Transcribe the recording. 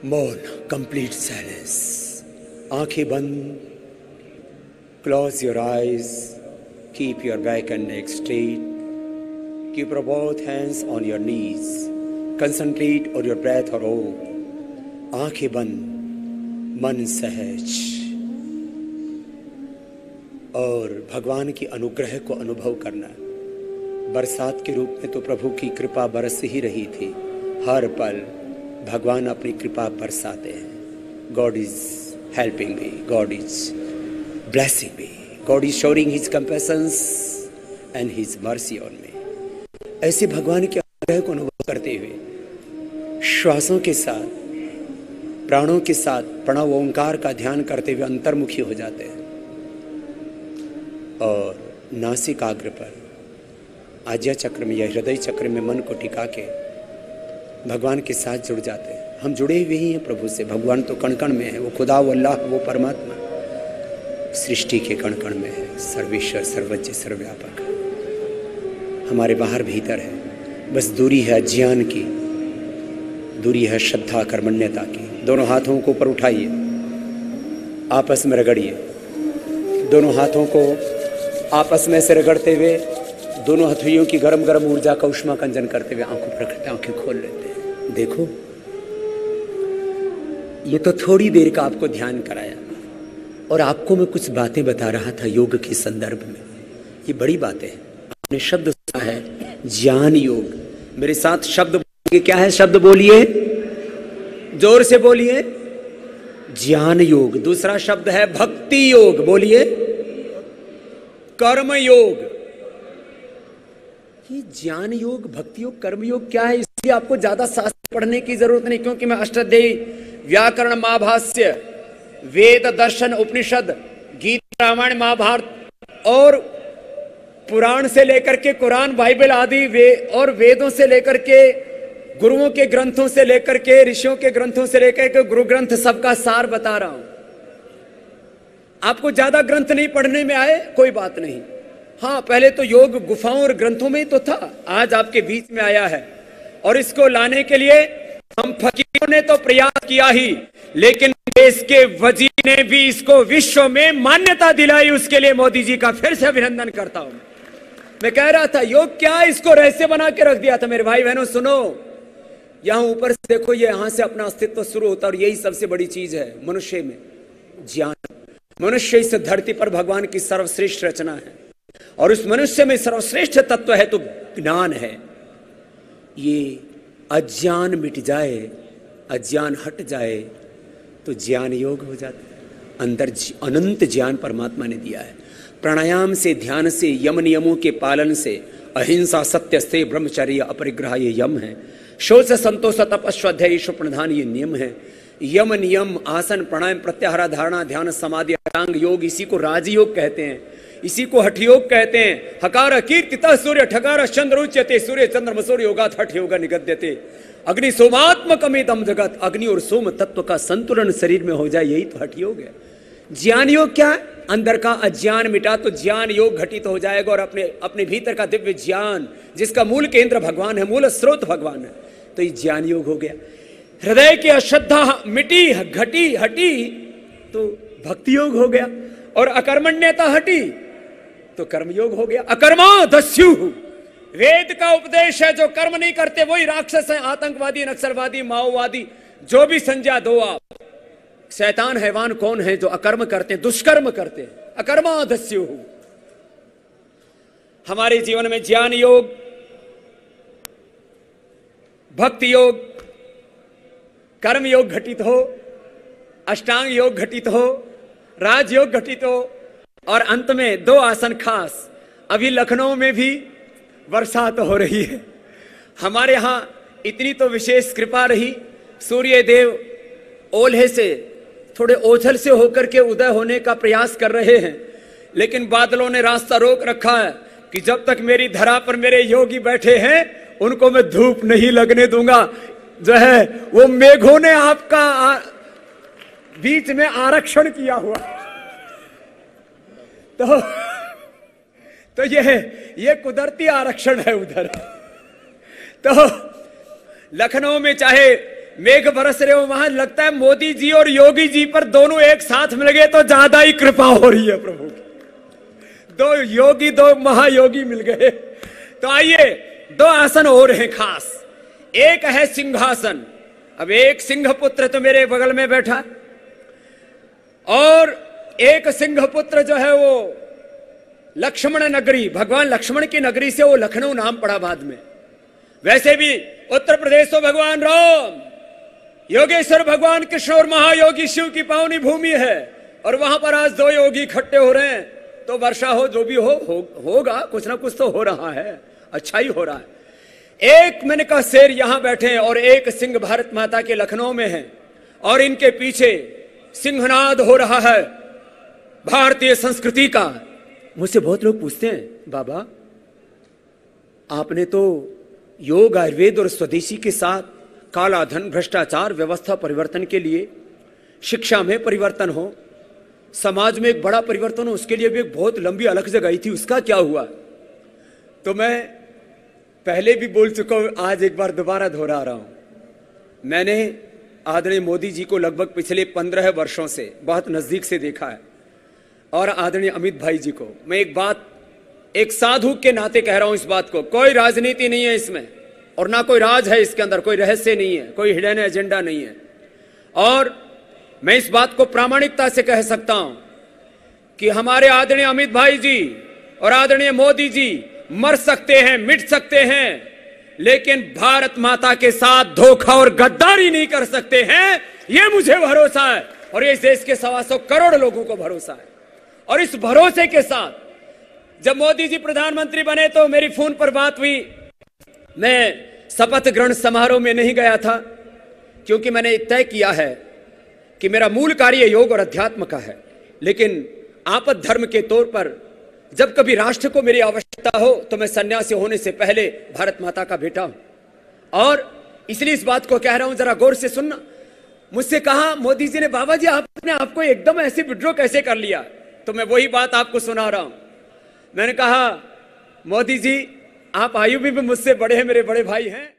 मौन, complete silence. आंखें बंद, close your eyes, keep your back and neck straight, keep your both hands on your knees, concentrate on your breath और ओ। आंखें बंद, मन सहज, और भगवान की अनुग्रह को अनुभव करना। बरसात के रूप में तो प्रभु की कृपा बरस ही रही थी। हर पल भगवान अपनी कृपा बरसाते हैं। God is helping me, God is blessing me, God is showering his compassions and his mercy on me. ऐसे भगवान के अनुग्रह को अनुभव करते हुए श्वासों के साथ, प्राणों के साथ प्रणव ओंकार का ध्यान करते हुए अंतर्मुखी हो जाते हैं और नासिकाग्र पर, आज्ञा चक्र में या हृदय चक्र में मन को टिका के भगवान के साथ जुड़ जाते हैं। हम जुड़े हुए ही हैं प्रभु से। भगवान तो कण कण में है, वो खुदा, वो अल्लाह, वो परमात्मा सृष्टि के कण कण में है, सर्वेश्वर, सर्वज्ञ, सर्वव्यापक हमारे बाहर भीतर है। बस दूरी है अज्ञान की, दूरी है श्रद्धा कर्मण्यता की। दोनों हाथों को ऊपर उठाइए, आपस में रगड़िए। दोनों हाथों को आपस में से रगड़ते हुए दोनों हथेलियों की गरम गरम ऊर्जा का उष्मा कंजन करते हुए आंखों पर रखते, आंखें खोल लेते हैं। देखो, ये तो थोड़ी देर का आपको ध्यान कराया और आपको मैं कुछ बातें बता रहा था योग के संदर्भ में। ये बड़ी बातें हैं। आपने शब्द सुना है ज्ञान योग। मेरे साथ शब्द बोलिए। क्या है शब्द? बोलिए, जोर से बोलिए। ज्ञान योग। दूसरा शब्द है भक्ति योग। बोलिए, कर्म योग। ये ज्ञान योग, भक्ति योग, कर्म योग क्या है? इसलिए आपको ज्यादा शास्त्र पढ़ने की जरूरत नहीं, क्योंकि मैं अष्टाध्यायी, व्याकरण, महाभाष्य, वेद, दर्शन, उपनिषद, गीता, रामायण, महाभारत और पुराण से लेकर के कुरान, बाइबल आदि और वेदों से लेकर के गुरुओं के ग्रंथों से लेकर के ऋषियों के ग्रंथों से लेकर के गुरु ग्रंथ सबका सार बता रहा हूं। आपको ज्यादा ग्रंथ नहीं पढ़ने में आए कोई बात नहीं। हाँ, पहले तो योग गुफाओं और ग्रंथों में ही तो था, आज आपके बीच में आया है। और इसको लाने के लिए हम फकीरों ने तो प्रयास किया ही, लेकिन देश के वजीर ने भी इसको विश्व में मान्यता दिलाई। उसके लिए मोदी जी का फिर से अभिनंदन करता हूं। मैं कह रहा था योग क्या है, इसको रहस्य बना के रख दिया था। मेरे भाई बहनों सुनो, यहां ऊपर से देखो, ये यहां से अपना अस्तित्व शुरू होता है और यही सबसे बड़ी चीज है मनुष्य में, ज्ञान। मनुष्य इस धरती पर भगवान की सर्वश्रेष्ठ रचना है और उस मनुष्य में सर्वश्रेष्ठ तत्व है तो ज्ञान है। ये अज्ञान मिट जाए, अज्ञान हट जाए तो ज्ञान योग हो जाता है। अंदर अनंत ज्ञान परमात्मा ने दिया है। प्राणायाम से, ध्यान से, यम नियमों के पालन से, अहिंसा, सत्य से, ब्रह्मचर्य, अपरिग्रह ये यम है। शोच, संतोष, तप, स्वाध्याय, ईश्वर प्रधान ये नियम है। यम, नियम, आसन, प्राणायाम, प्रत्याहार, धारणा, ध्यान, समाधि, अष्टांग योग, इसी को राजयोग कहते हैं, इसी को हठ योग कहते हैं। हकार कीर्तितः सूर्य ठकार चंद्र उच्यते, सूर्य चंद्र सूर्य योगात हठ योग निगद्यते। अग्नि सोमात्मकमेतम जगत, अग्नि और सोम तत्व का संतुलन शरीर में हो जाए, यही तो हठ योग है। ज्ञान योग क्या है? अंदर का अज्ञान मिटा तो ज्ञान योग घटित हो जाएगा और अपने भीतर का दिव्य ज्ञान, जिसका मूल केंद्र भगवान है, मूल स्रोत भगवान है, तो ये ज्ञान योग हो गया। हृदय की अश्रद्धा मिटी, घटी, हटी तो भक्ति योग हो गया और अकर्मण्यता हटी तो कर्मयोग हो गया। अकर्मा दस्यु, वेद का उपदेश है, जो कर्म नहीं करते वही राक्षस है, आतंकवादी, नक्सलवादी, माओवादी, जो भी संज्ञा दो आप। शैतान हैवान कौन है? जो अकर्म करते, दुष्कर्म करते। अकर्मा दस्यु। हमारे जीवन में ज्ञान योग, भक्ति योग, कर्म योग घटित हो, अष्टांग योग घटित हो, राजयोग घटित हो और अंत में दो आसन खास। अभी लखनऊ में भी बरसात हो रही है। हमारे यहां इतनी तो विशेष कृपा रही, सूर्य देव ओल्हे से, थोड़े ओझल से होकर के उदय होने का प्रयास कर रहे हैं, लेकिन बादलों ने रास्ता रोक रखा है कि जब तक मेरी धरा पर मेरे योगी बैठे हैं उनको मैं धूप नहीं लगने दूंगा। जो है वो मेघों ने आपका बीच में आरक्षण किया हुआ। तो ये कुदरती आरक्षण है उधर। तो लखनऊ में चाहे मेघ बरस रहे हो, वहां लगता है मोदी जी और योगी जी पर दोनों एक साथ मिल गए तो ज्यादा ही कृपा हो रही है प्रभु की। दो योगी, दो महायोगी मिल गए। तो आइए, दो आसन और हैं खास। एक है सिंहासन। अब एक सिंह पुत्र तो मेरे बगल में बैठा, और एक सिंह पुत्र जो है वो लक्ष्मण नगरी, भगवान लक्ष्मण की नगरी से वो लखनऊ नाम पड़ा बाद में। वैसे भी उत्तर प्रदेश तो भगवान राम, योगेश्वर भगवान कृष्ण और महायोगी शिव की पावनी भूमि है, और वहां पर आज दो योगी इकट्ठे हो रहे हैं। तो वर्षा हो, जो भी होगा, कुछ ना कुछ तो हो रहा है, अच्छा ही हो रहा है। एक मैंने कहा शेर यहां बैठे हैं और एक सिंह भारत माता के लखनऊ में है, और इनके पीछे सिंहनाद हो रहा है भारतीय संस्कृति का। मुझसे बहुत लोग पूछते हैं, बाबा आपने तो योग, आयुर्वेद और स्वदेशी के साथ काला धन, भ्रष्टाचार, व्यवस्था परिवर्तन के लिए, शिक्षा में परिवर्तन हो, समाज में एक बड़ा परिवर्तन हो, उसके लिए भी एक बहुत लंबी अलख जगाई थी, उसका क्या हुआ? तो मैं पहले भी बोल चुका हूं, आज एक बार दोबारा दोहरा रहा हूं। मैंने आदरणीय मोदी जी को लगभग पिछले 15 वर्षों से बहुत नजदीक से देखा है, और आदरणीय अमित भाई जी को मैं एक बात, एक साधु के नाते कह रहा हूं इस बात को। कोई राजनीति नहीं है इसमें, और ना कोई राज है इसके अंदर, कोई रहस्य नहीं है, कोई हिडन एजेंडा नहीं है। और मैं इस बात को प्रामाणिकता से कह सकता हूं कि हमारे आदरणीय अमित भाई जी और आदरणीय मोदी जी मर सकते हैं, मिट सकते हैं, लेकिन भारत माता के साथ धोखा और गद्दारी नहीं कर सकते हैं, यह मुझे भरोसा है, और ये इस देश के 125 करोड़ लोगों को भरोसा है। और इस भरोसे के साथ जब मोदी जी प्रधानमंत्री बने तो मेरी फोन पर बात हुई। मैं शपथ ग्रहण समारोह में नहीं गया था, क्योंकि मैंने तय किया है कि मेरा मूल कार्य योग और अध्यात्म का है, लेकिन आपद धर्म के तौर पर जब कभी राष्ट्र को मेरी आवश्यकता हो तो मैं सन्यासी होने से पहले भारत माता का बेटा हूं। और इसलिए इस बात को कह रहा हूं, जरा गौर से सुनना। मुझसे कहा मोदी जी ने, बाबा जी आपने आपको एकदम ऐसे विड्रॉ कैसे कर लिया? तो मैं वही बात आपको सुना रहा हूं। मैंने कहा मोदी जी आप आयु में भी मुझसे बड़े हैं, मेरे बड़े भाई हैं।